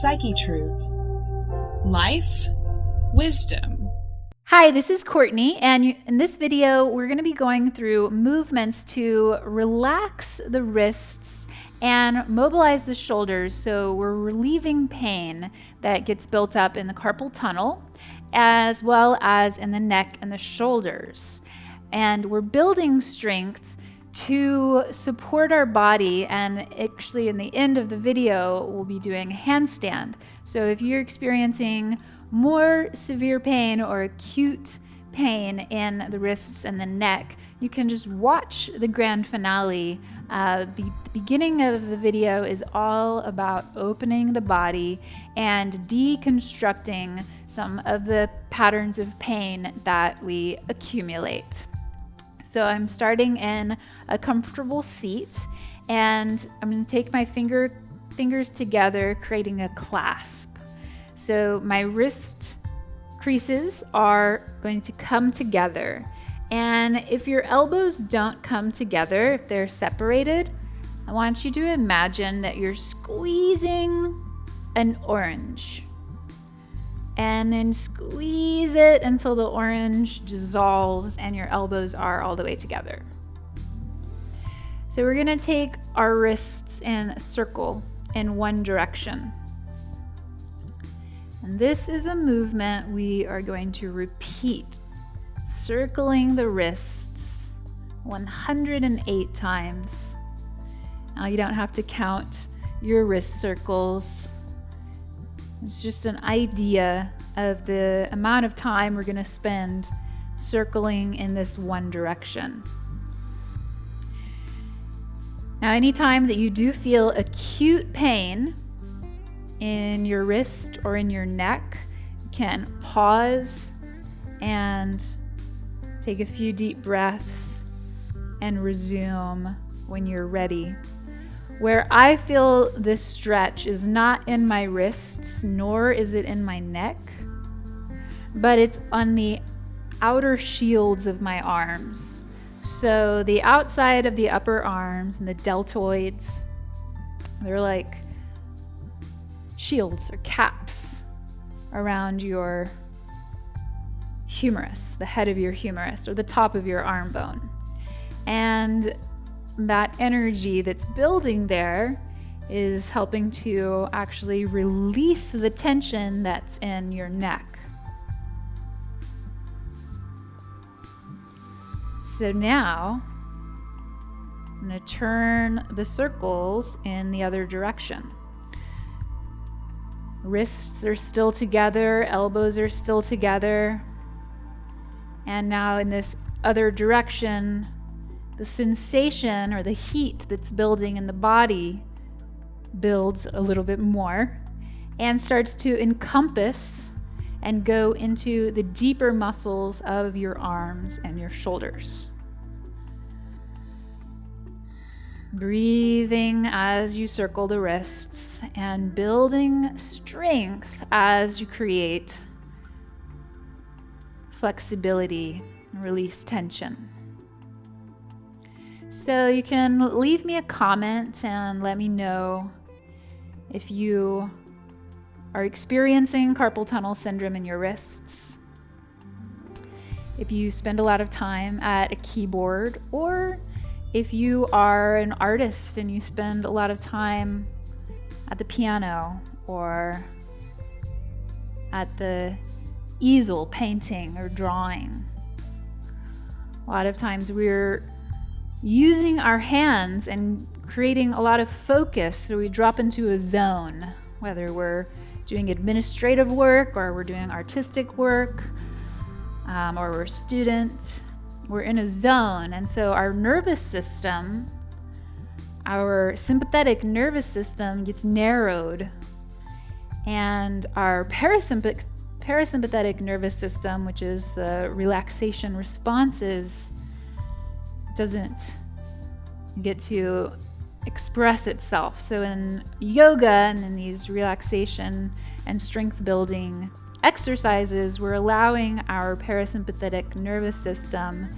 Psychetruth. Life, wisdom. Hi, this is Courtney, and in this video, we're going to be going through movements to relax the wrists and mobilize the shoulders, so we're relieving pain that gets built up in the carpal tunnel, as well as in the neck and the shoulders. And we're building strength to support our body, and actually in the end of the video, we'll be doing a handstand. So if you're experiencing more severe pain or acute pain in the wrists and the neck, you can just watch the grand finale. The beginning of the video is all about opening the body and deconstructing some of the patterns of pain that we accumulate. So I'm starting in a comfortable seat, and I'm going to take my fingers together, creating a clasp. So my wrist creases are going to come together. And if your elbows don't come together, if they're separated, I want you to imagine that you're squeezing an orange. And then squeeze it until the orange dissolves and your elbows are all the way together. So we're gonna take our wrists in a circle in one direction. And this is a movement we are going to repeat, circling the wrists 108 times. Now you don't have to count your wrist circles. It's just an idea of the amount of time we're going to spend circling in this one direction. Now, anytime that you do feel acute pain in your wrist or in your neck, you can pause and take a few deep breaths and resume when you're ready. Where I feel this stretch is not in my wrists, nor is it in my neck, but it's on the outer shields of my arms. So the outside of the upper arms and the deltoids, they're like shields or caps around your humerus, the head of your humerus, or the top of your arm bone. And that energy that's building there is helping to actually release the tension that's in your neck. So now I'm going to turn the circles in the other direction. Wrists are still together, elbows are still together. And now in this other direction, the sensation or the heat that's building in the body builds a little bit more and starts to encompass and go into the deeper muscles of your arms and your shoulders. Breathing as you circle the wrists and building strength as you create flexibility and release tension. So you can leave me a comment and let me know if you are experiencing carpal tunnel syndrome in your wrists, if you spend a lot of time at a keyboard, or if you are an artist and you spend a lot of time at the piano or at the easel painting or drawing. A lot of times we're using our hands and creating a lot of focus, so we drop into a zone, whether we're doing administrative work or we're doing artistic work or we're a student. We're in a zone, and so our nervous system, our sympathetic nervous system gets narrowed, and our parasympathetic nervous system, which is the relaxation responses, doesn't get to express itself. So in yoga and in these relaxation and strength building exercises, we're allowing our parasympathetic nervous system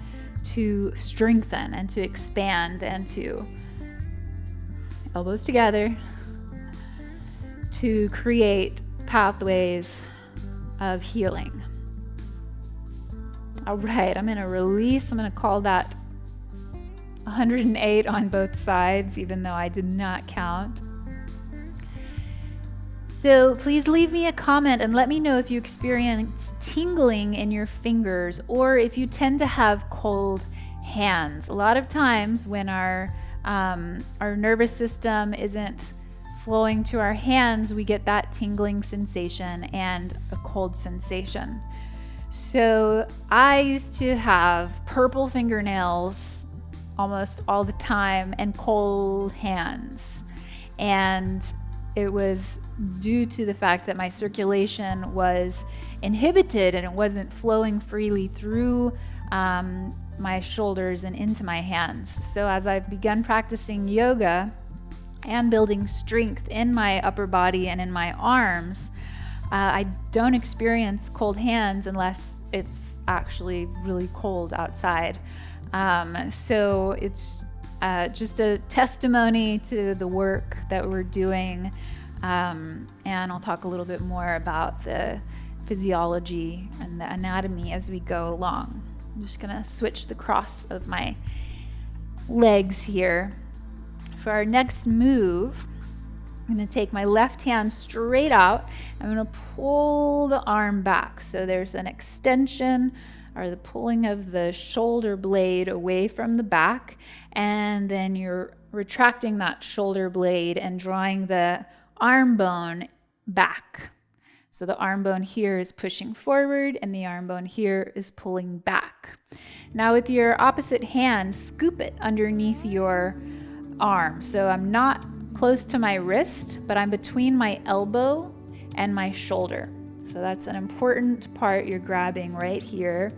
to strengthen and to expand and to elbows together, to create pathways of healing. All right, I'm going to release. I'm going to call that 108 on both sides, even though I did not count. So please leave me a comment and let me know if you experience tingling in your fingers or if you tend to have cold hands. A lot of times when our nervous system isn't flowing to our hands, we get that tingling sensation and a cold sensation. So I used to have purple fingernails almost all the time and cold hands. And it was due to the fact that my circulation was inhibited and it wasn't flowing freely through my shoulders and into my hands. So as I've begun practicing yoga and building strength in my upper body and in my arms, I don't experience cold hands unless it's actually really cold outside. So it's just a testimony to the work that we're doing. And I'll talk a little bit more about the physiology and the anatomy as we go along. I'm just going to switch the cross of my legs here. For our next move, I'm going to take my left hand straight out. I'm going to pull the arm back. So there's an extension or the pulling of the shoulder blade away from the back. And then you're retracting that shoulder blade and drawing the arm bone back. So the arm bone here is pushing forward and the arm bone here is pulling back. Now with your opposite hand, scoop it underneath your arm. So I'm not close to my wrist, but I'm between my elbow and my shoulder. So that's an important part you're grabbing right here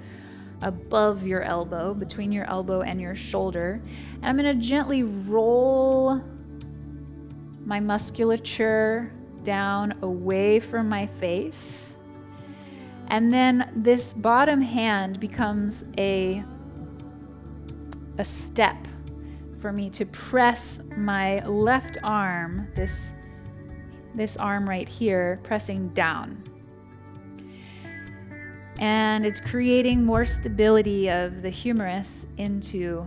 above your elbow, between your elbow and your shoulder. And I'm going to gently roll my musculature down away from my face. And then this bottom hand becomes a step for me to press my left arm, this arm right here, pressing down. And it's creating more stability of the humerus into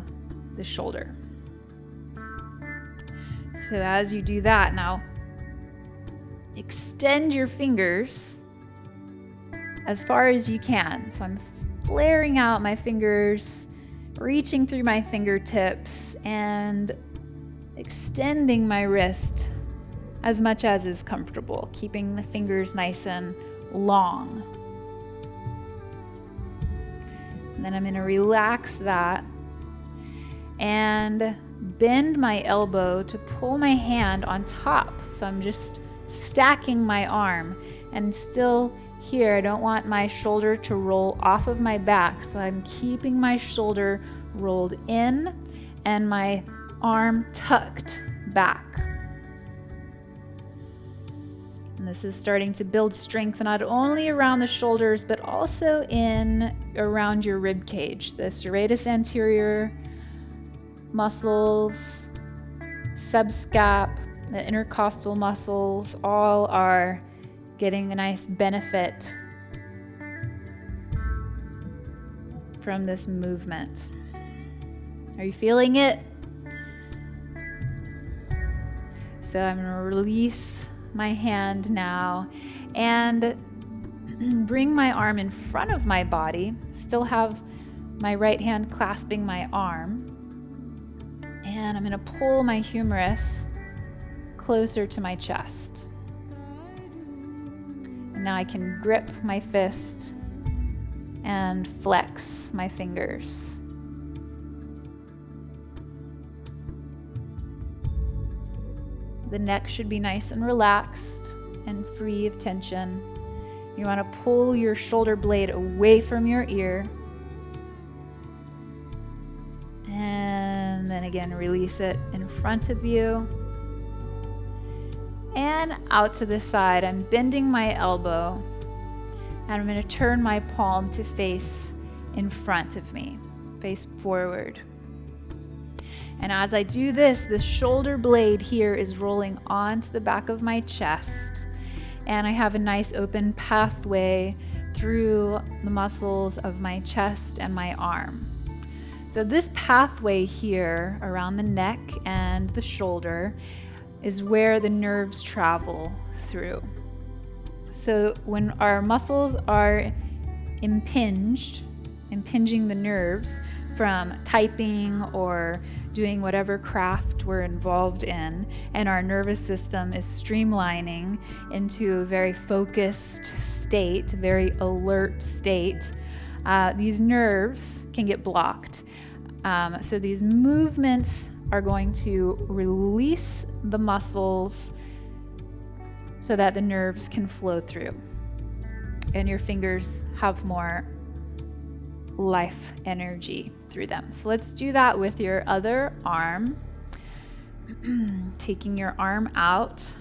the shoulder. So as you do that, now extend your fingers as far as you can. So I'm flaring out my fingers, reaching through my fingertips and extending my wrist as much as is comfortable, keeping the fingers nice and long. And then I'm going to relax that and bend my elbow to pull my hand on top. So I'm just stacking my arm and still here. I don't want my shoulder to roll off of my back. So I'm keeping my shoulder rolled in and my arm tucked back. And this is starting to build strength not only around the shoulders, but also around your rib cage. The serratus anterior muscles, subscap, the intercostal muscles, all are getting a nice benefit from this movement. Are you feeling it? So I'm going to release my hand now and bring my arm in front of my body. Still have my right hand clasping my arm. And I'm going to pull my humerus closer to my chest. And now I can grip my fist and flex my fingers. The neck should be nice and relaxed and free of tension. You want to pull your shoulder blade away from your ear. And then again, release it in front of you. And out to the side. I'm bending my elbow. And I'm going to turn my palm to face in front of me, face forward. And as I do this, the shoulder blade here is rolling onto the back of my chest. And I have a nice open pathway through the muscles of my chest and my arm. So this pathway here around the neck and the shoulder is where the nerves travel through. So when our muscles are impinging the nerves from typing or doing whatever craft we're involved in, and our nervous system is streamlining into a very focused state, very alert state, these nerves can get blocked. So these movements are going to release the muscles so that the nerves can flow through and your fingers have more life energy through them. So let's do that with your other arm. Taking your arm out,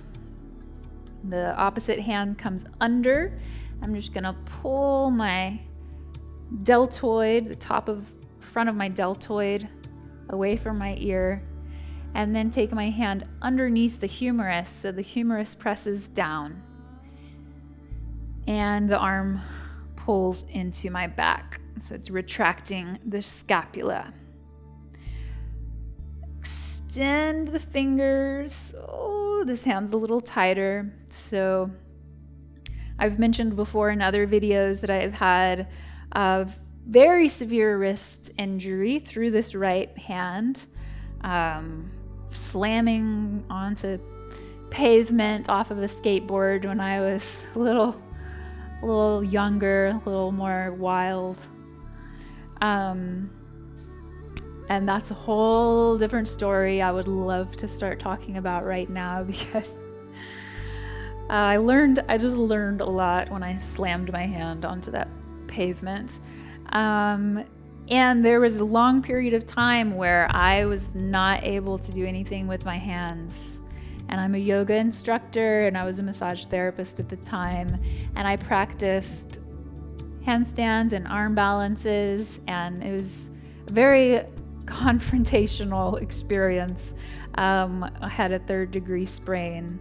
the opposite hand comes under. I'm just gonna pull my deltoid, the front of my deltoid away from my ear, and then take my hand underneath the humerus so the humerus presses down and the arm pulls into my back. So it's retracting the scapula. Extend the fingers. Oh, this hand's a little tighter. So I've mentioned before in other videos that I've had a very severe wrist injury through this right hand, slamming onto pavement off of a skateboard when I was a little younger, a little more wild. And that's a whole different story I would love to start talking about right now, because I just learned a lot when I slammed my hand onto that pavement. And there was a long period of time where I was not able to do anything with my hands. And I'm a yoga instructor and I was a massage therapist at the time. And I practiced handstands and arm balances, and it was a very confrontational experience. I had a 3rd-degree sprain.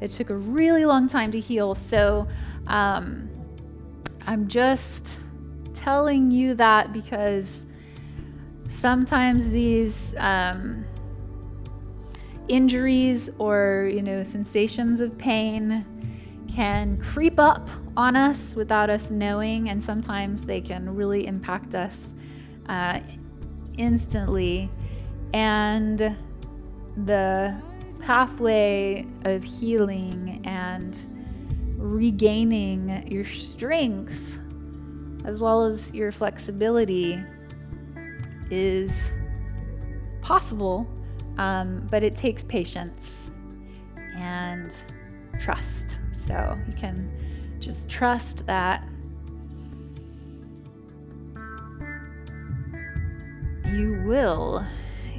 It took a really long time to heal. So I'm just telling you that because sometimes these injuries or sensations of pain can creep up on us without us knowing, and sometimes they can really impact us instantly. And the pathway of healing and regaining your strength as well as your flexibility is possible, but it takes patience and trust. So you can just trust that you will,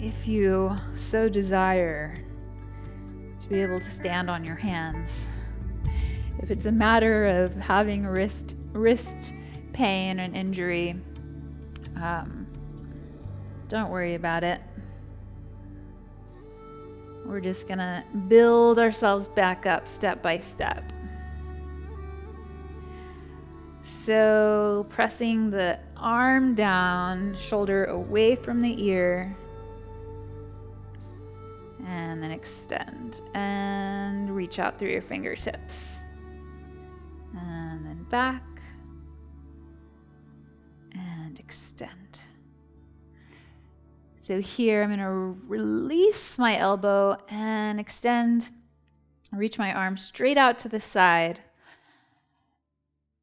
if you so desire, to be able to stand on your hands. If it's a matter of having wrist pain and injury, don't worry about it. We're just gonna build ourselves back up step by step. So pressing the arm down, shoulder away from the ear, and then extend and reach out through your fingertips. And then back and extend. So here I'm going to release my elbow and extend, reach my arm straight out to the side.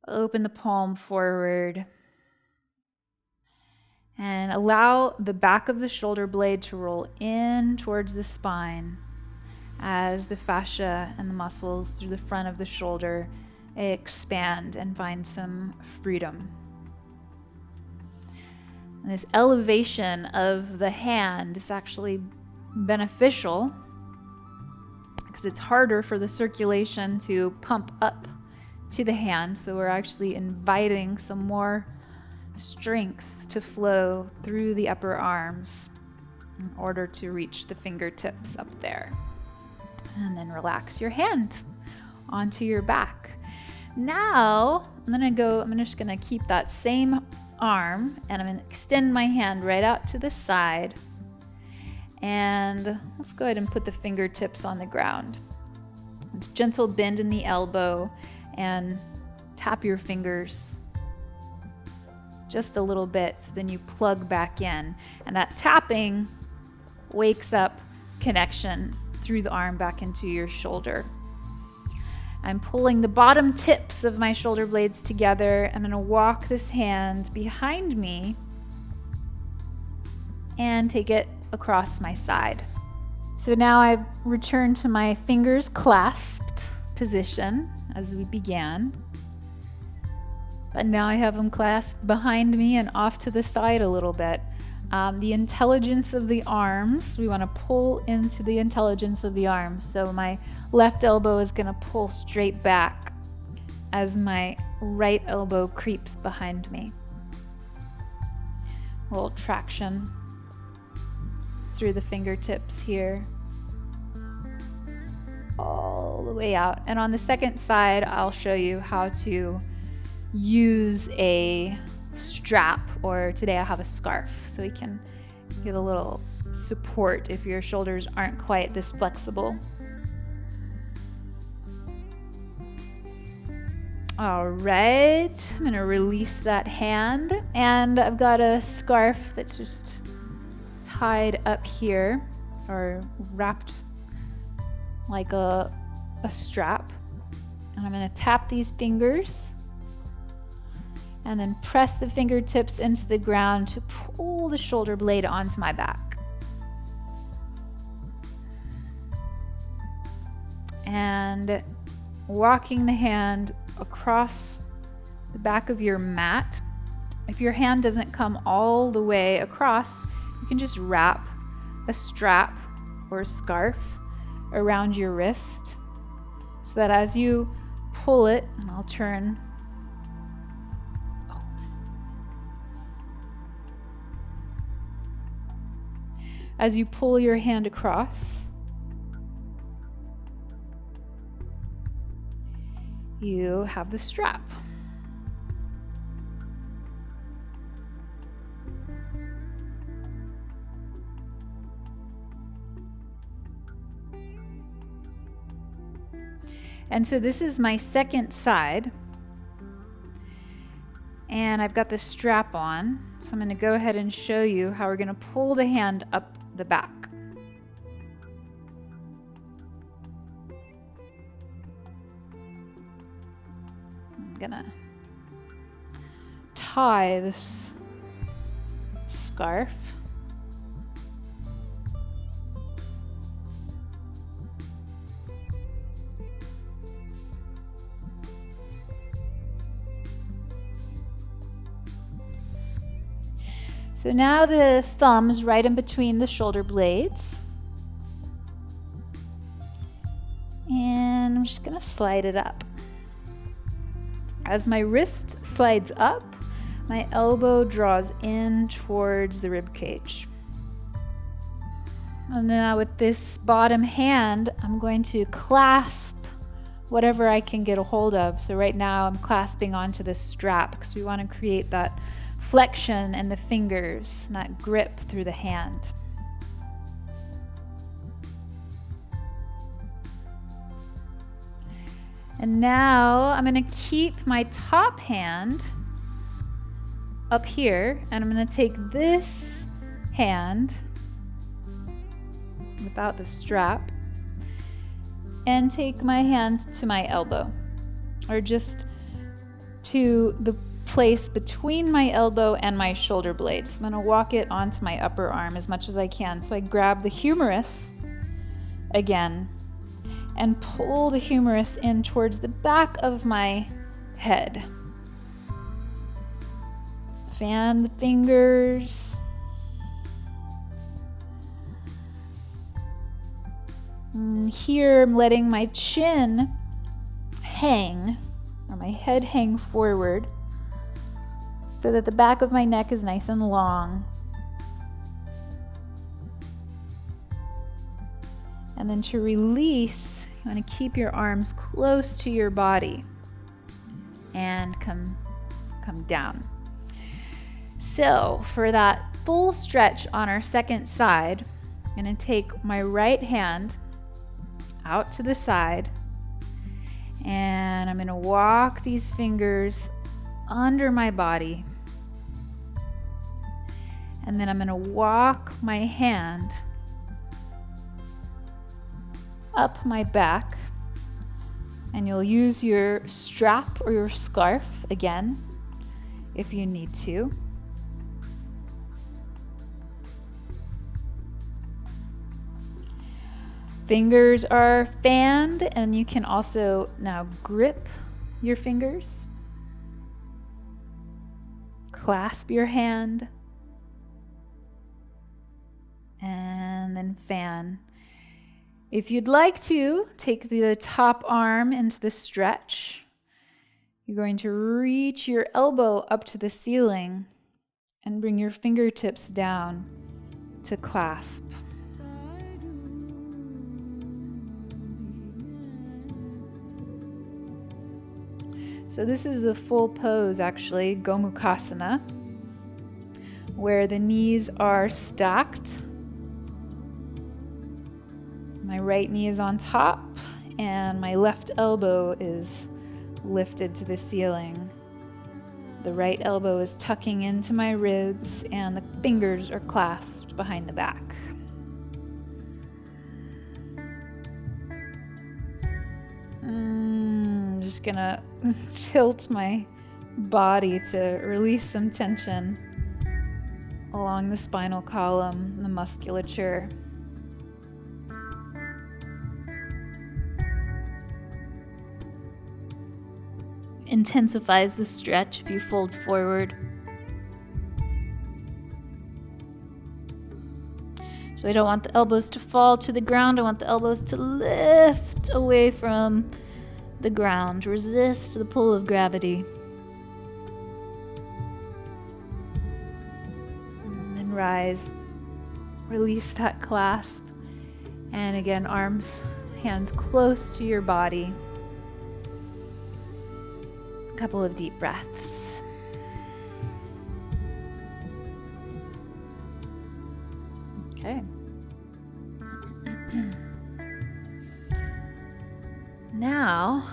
Open the palm forward and allow the back of the shoulder blade to roll in towards the spine as the fascia and the muscles through the front of the shoulder expand and find some freedom. And this elevation of the hand is actually beneficial because it's harder for the circulation to pump up to the hand. So we're actually inviting some more strength to flow through the upper arms. in order to reach the fingertips up there. And then relax your hand onto your back. Now, I'm just gonna keep that same arm and I'm gonna extend my hand right out to the side. And let's go ahead and put the fingertips on the ground. And gentle bend in the elbow and tap your fingers just a little bit, so then you plug back in. And that tapping wakes up connection through the arm back into your shoulder. I'm pulling the bottom tips of my shoulder blades together. I'm gonna walk this hand behind me and take it across my side. So now I've returned to my fingers clasped position as we began. But now I have them clasped behind me and off to the side a little bit. The intelligence of the arms, we want to pull into the intelligence of the arms. So my left elbow is going to pull straight back as my right elbow creeps behind me. A little traction through the fingertips here, all the way out. And on the second side, I'll show you how to use a strap, or today I have a scarf, so we can get a little support if your shoulders aren't quite this flexible. All right, I'm gonna release that hand, and I've got a scarf that's just tied up here, or wrapped like a strap. And I'm gonna tap these fingers and then press the fingertips into the ground to pull the shoulder blade onto my back. And walking the hand across the back of your mat. If your hand doesn't come all the way across, you can just wrap a strap or a scarf around your wrist so that as you pull it, and I'll turn. As you pull your hand across, you have the strap. And so this is my second side, and I've got the strap on. So I'm going to go ahead and show you how we're going to pull the hand up the back. I'm going to tie this scarf. So now the thumb's right in between the shoulder blades. And I'm just gonna slide it up. As my wrist slides up, my elbow draws in towards the rib cage. And now with this bottom hand, I'm going to clasp whatever I can get a hold of. So right now I'm clasping onto this strap because we want to create that flexion in the fingers, and that grip through the hand. And now I'm going to keep my top hand up here, and I'm going to take this hand without the strap and take my hand to my elbow, or just to the place between my elbow and my shoulder blade. So I'm going to walk it onto my upper arm as much as I can. So I grab the humerus again and pull the humerus in towards the back of my head. Fan the fingers. And here I'm letting my chin hang, or my head hang forward, so that the back of my neck is nice and long. And then to release, you want to keep your arms close to your body and come down. So for that full stretch on our second side, I'm going to take my right hand out to the side, and I'm going to walk these fingers under my body. And then I'm going to walk my hand up my back, and you'll use your strap or your scarf again if you need to. Fingers are fanned, and you can also now grip your fingers, clasp your hand, and then fan. If you'd like to, take the top arm into the stretch. You're going to reach your elbow up to the ceiling and bring your fingertips down to clasp. So this is the full pose, actually, Gomukhasana, where the knees are stacked. My right knee is on top, and my left elbow is lifted to the ceiling. The right elbow is tucking into my ribs, and the fingers are clasped behind the back. I'm just gonna tilt my body to release some tension along the spinal column, the musculature. Intensifies the stretch if you fold forward. So I don't want the elbows to fall to the ground. I want the elbows to lift away from the ground. Resist the pull of gravity. And then rise. Release that clasp. And again, arms, hands close to your body. Couple of deep breaths. Okay. Now,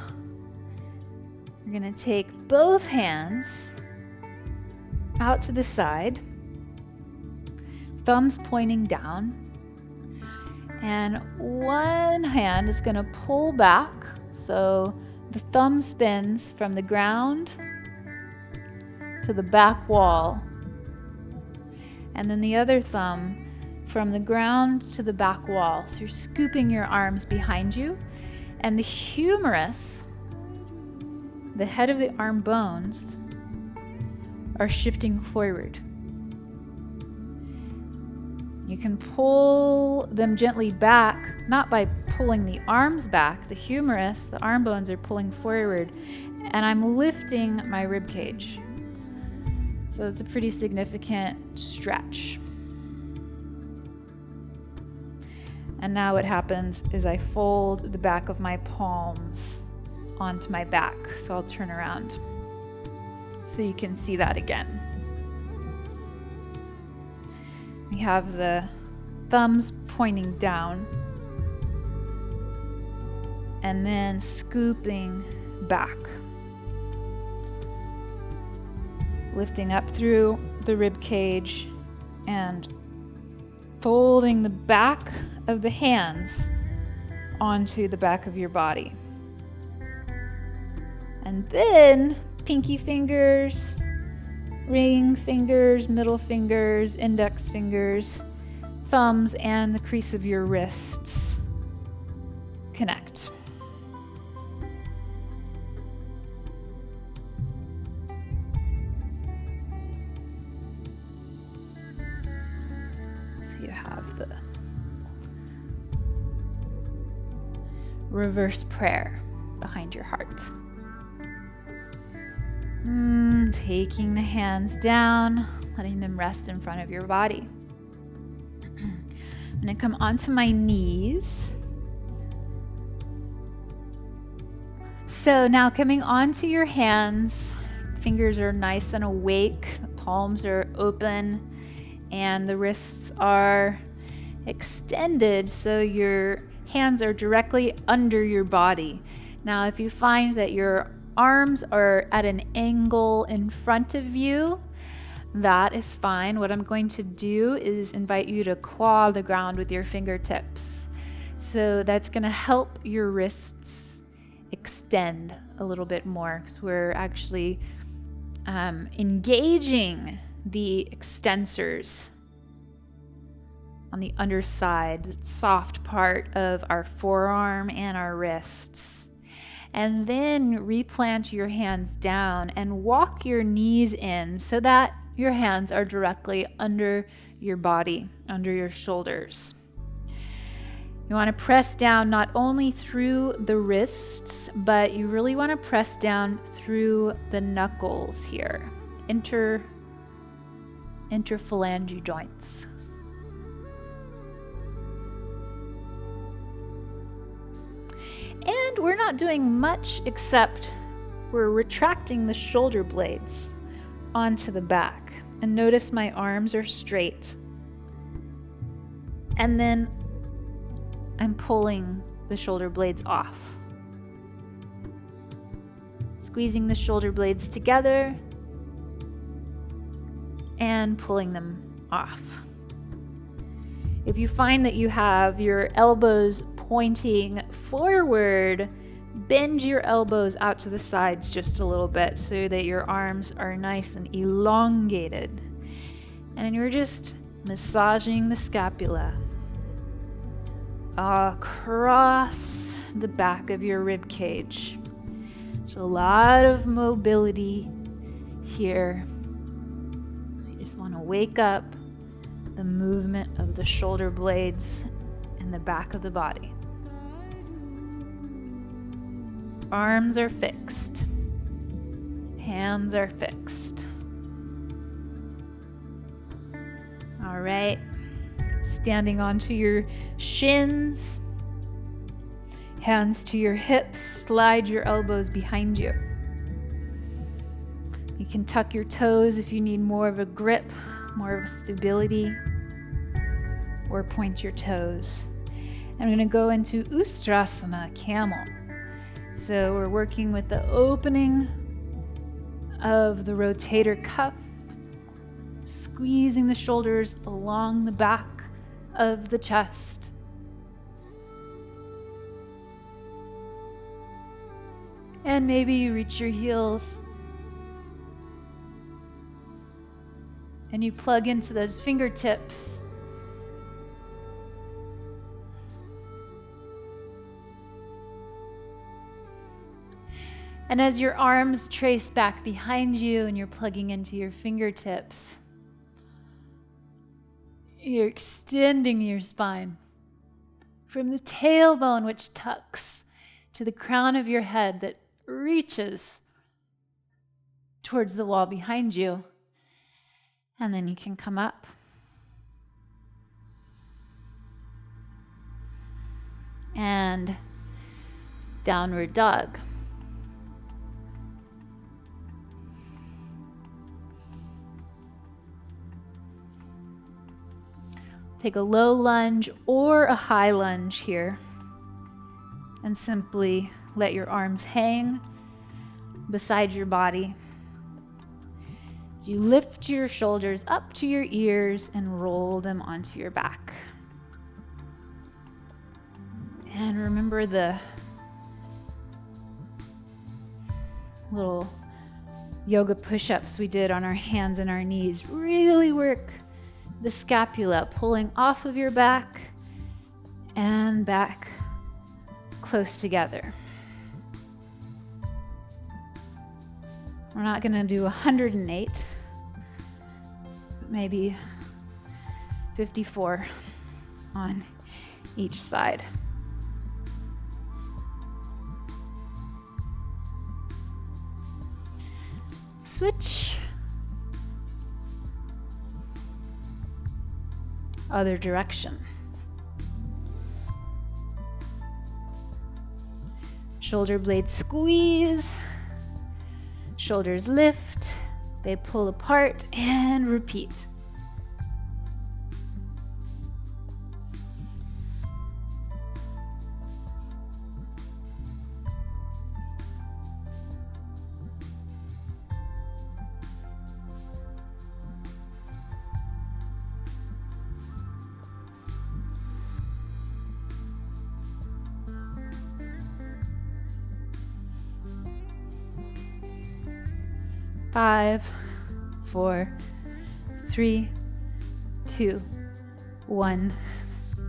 we're going to take both hands out to the side, thumbs pointing down, and one hand is going to pull back, so the thumb spins from the ground to the back wall, and then the other thumb from the ground to the back wall. So you're scooping your arms behind you, and the humerus, the head of the arm bones, are shifting forward. You can pull them gently back, not by pulling the arms back. The humerus, the arm bones are pulling forward, and I'm lifting my rib cage. So it's a pretty significant stretch. And now what happens is I fold the back of my palms onto my back. So I'll turn around so you can see that again. We have the thumbs pointing down and then scooping back, lifting up through the rib cage and folding the back of the hands onto the back of your body. And then pinky fingers, ring fingers, middle fingers, index fingers, thumbs, and the crease of your wrists connect. So you have the reverse prayer behind your heart. Taking the hands down, letting them rest in front of your body. I'm going to come onto my knees, So now coming onto your hands, fingers are nice and awake, the palms are open, and the wrists are extended so your hands are directly under your body. Now, if you find that your arms are at an angle in front of you, that is fine. What I'm going to do is invite you to claw the ground with your fingertips. So that's going to help your wrists extend a little bit more, because we're actually engaging the extensors on the underside, the soft part of our forearm and our wrists. And then replant your hands down and walk your knees in so that your hands are directly under your body, under your shoulders. You want to press down not only through the wrists, but you really want to press down through the knuckles here, interphalangeal joints. And we're not doing much except we're retracting the shoulder blades onto the back. And notice my arms are straight. And then I'm pulling the shoulder blades off. Squeezing the shoulder blades together and pulling them off. If you find that you have your elbows pointing forward, bend your elbows out to the sides just a little bit so that your arms are nice and elongated. And you're just massaging the scapula across the back of your rib cage. There's a lot of mobility here. You just want to wake up the movement of the shoulder blades in the back of the body. Arms are fixed. Hands are fixed. All right. Standing onto your shins. Hands to your hips. Slide your elbows behind you. You can tuck your toes if you need more of a grip, more of a stability, or point your toes. I'm going to go into Ustrasana, Camel. So we're working with the opening of the rotator cuff, squeezing the shoulders along the back of the chest. And maybe you reach your heels and you plug into those fingertips. And as your arms trace back behind you and you're plugging into your fingertips, you're extending your spine from the tailbone, which tucks, to the crown of your head that reaches towards the wall behind you. And then you can come up. And downward dog. Take a low lunge or a high lunge here, and simply let your arms hang beside your body. As you lift your shoulders up to your ears and roll them onto your back. And remember the little yoga push-ups we did on our hands and our knees. Really work the scapula, pulling off of your back and back close together. We're not going to do 108, but maybe 54 on each side. Switch. Other direction. Shoulder blades squeeze, shoulders lift, they pull apart, and repeat. Five, 4, 3, 2, 1,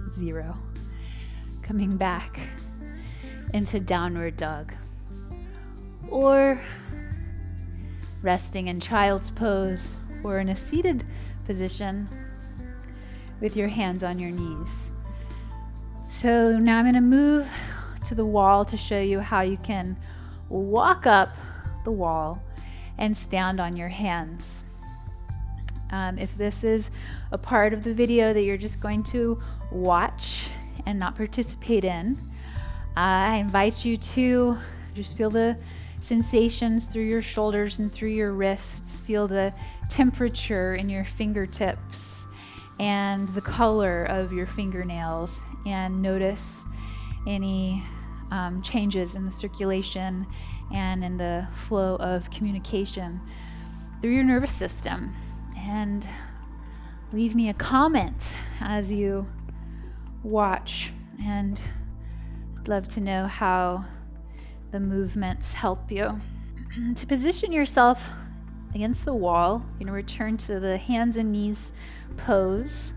0. Coming back into downward dog. Or resting in child's pose or in a seated position with your hands on your knees. So now I'm going to move to the wall to show you how you can walk up the wall and stand on your hands. If this is a part of the video that you're just going to watch and not participate in, I invite you to just feel the sensations through your shoulders and through your wrists. Feel the temperature in your fingertips and the color of your fingernails, and notice any changes in the circulation and in the flow of communication through your nervous system. And leave me a comment as you watch, and I'd love to know how the movements help you. To position yourself against the wall, you're going to return to the hands and knees pose,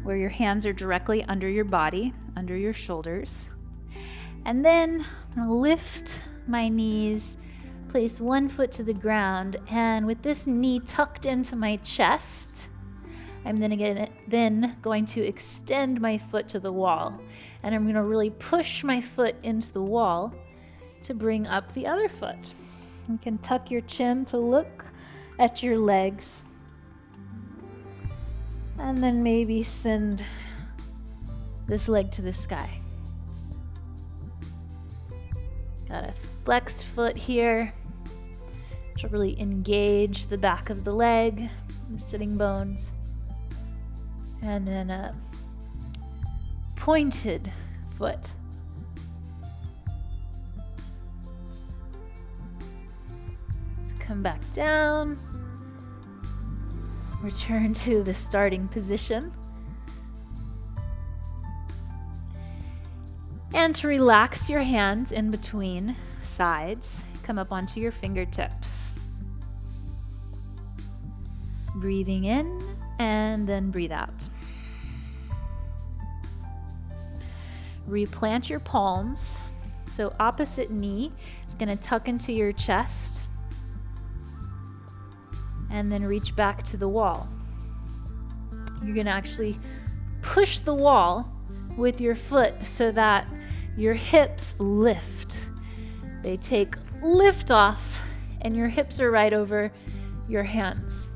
where your hands are directly under your body, under your shoulders. And then I'm going to lift my knees, place one foot to the ground, and with this knee tucked into my chest, I'm then going to extend my foot to the wall, and I'm going to really push my foot into the wall to bring up the other foot. You can tuck your chin to look at your legs, and then maybe send this leg to the sky. Got a flexed foot here to really engage the back of the leg, the sitting bones. And then a pointed foot. Come back down. Return to the starting position. And to relax your hands in between sides, come up onto your fingertips. Breathing in and then breathe out. Replant your palms. So opposite knee is going to tuck into your chest and then reach back to the wall. You're going to actually push the wall with your foot so that your hips lift. They take lift off and your hips are right over your hands.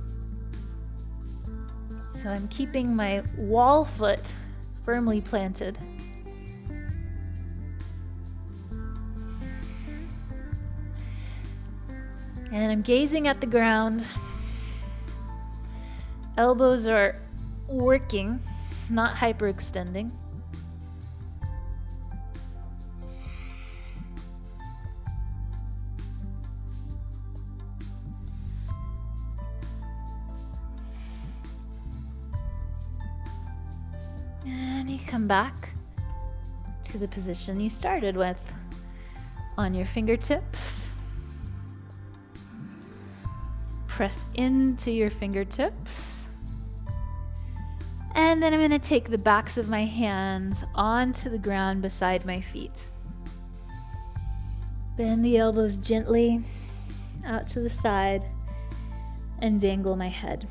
So I'm keeping my wall foot firmly planted. And I'm gazing at the ground. Elbows are working, not hyperextending. And you come back to the position you started with on your fingertips. Press into your fingertips. And then I'm going to take the backs of my hands onto the ground beside my feet. Bend the elbows gently out to the side and dangle my head.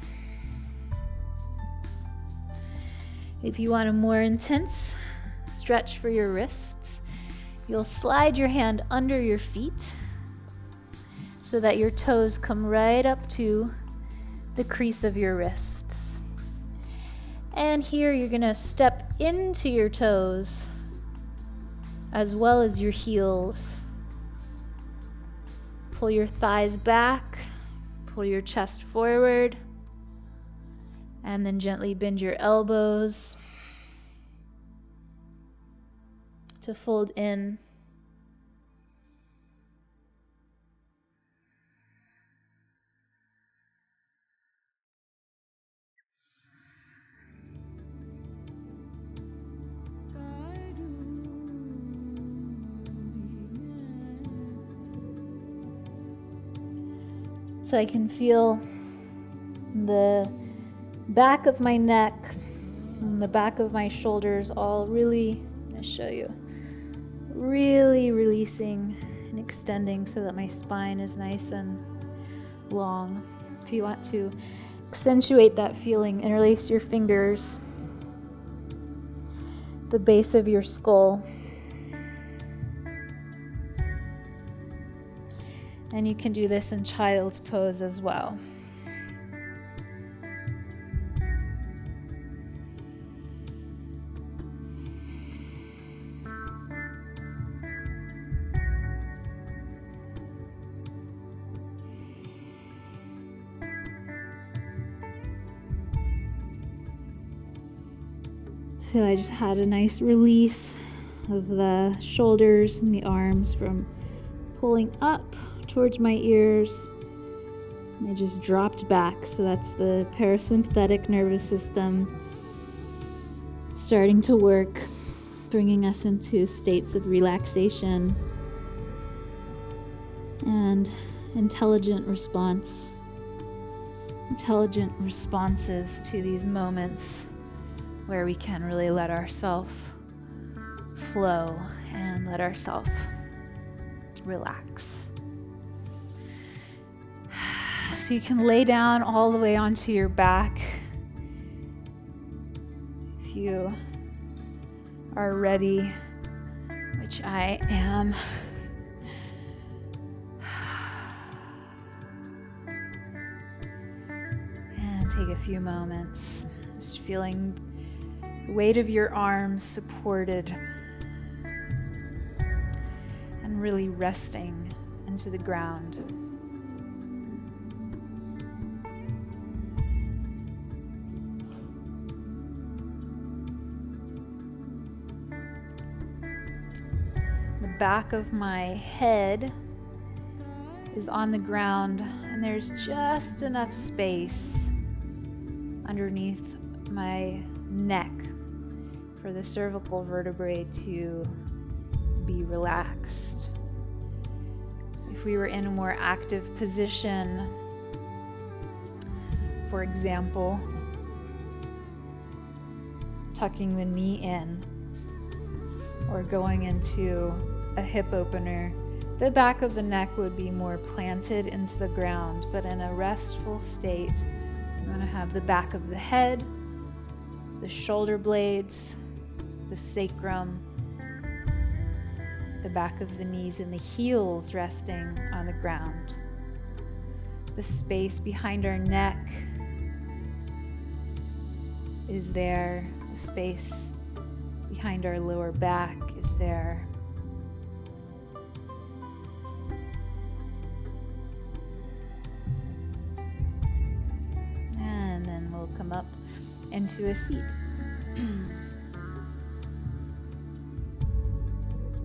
If you want a more intense stretch for your wrists, you'll slide your hand under your feet so that your toes come right up to the crease of your wrists. And here you're going to step into your toes as well as your heels pull your thighs back, pull your chest forward, and then gently bend your elbows to fold in. So I can feel the back of my neck and the back of my shoulders all really, I'm going to show you, really releasing and extending so that my spine is nice and long. If you want to accentuate that feeling, interlace your fingers, the base of your skull. And you can do this in child's pose as well. So I just had a nice release of the shoulders and the arms from pulling up towards my ears. They just dropped back. So that's the parasympathetic nervous system starting to work, bringing us into states of relaxation and intelligent responses to these moments where we can really let ourselves flow and let ourselves relax. So you can lay down all the way onto your back if you are ready, which I am. And take a few moments, just feeling the weight of your arms supported and really resting into the ground. The back of my head is on the ground, and there's just enough space underneath my neck for the cervical vertebrae to be relaxed. If we were in a more active position, for example, tucking the knee in or going into a hip opener, the back of the neck would be more planted into the ground, but in a restful state, I'm going to have the back of the head, the shoulder blades, the sacrum, the back of the knees and the heels resting on the ground. The space behind our neck is there. The space behind our lower back is there. And then we'll come up into a seat.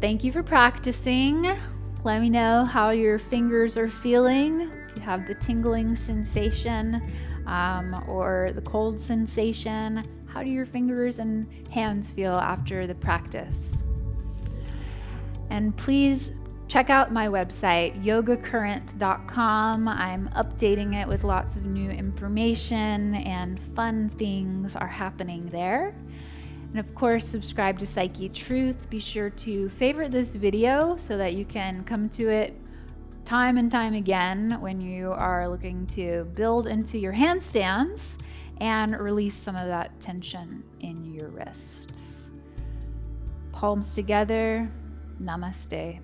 Thank you for practicing. Let me know how your fingers are feeling. If you have the tingling sensation or the cold sensation, how do your fingers and hands feel after the practice? And please check out my website, yogacurrent.com. I'm updating it with lots of new information, and fun things are happening there. And of course, subscribe to Psychetruth. Be sure to favorite this video so that you can come to it time and time again when you are looking to build into your handstands and release some of that tension in your wrists. Palms together. Namaste.